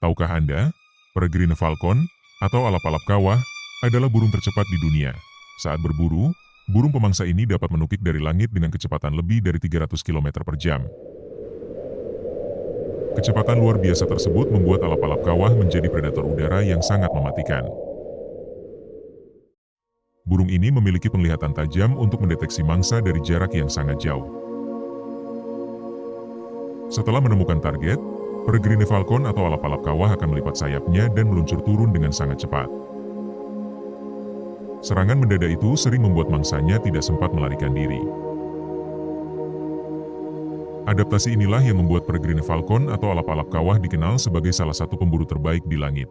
Tahukah Anda, Peregrine Falcon atau alap-alap kawah adalah burung tercepat di dunia. Saat berburu, burung pemangsa ini dapat menukik dari langit dengan kecepatan lebih dari 300 km per jam. Kecepatan luar biasa tersebut membuat alap-alap kawah menjadi predator udara yang sangat mematikan. Burung ini memiliki penglihatan tajam untuk mendeteksi mangsa dari jarak yang sangat jauh. Setelah menemukan target, Peregrine Falcon atau alap-alap kawah akan melipat sayapnya dan meluncur turun dengan sangat cepat. Serangan mendadak itu sering membuat mangsanya tidak sempat melarikan diri. Adaptasi inilah yang membuat Peregrine Falcon atau alap-alap kawah dikenal sebagai salah satu pemburu terbaik di langit.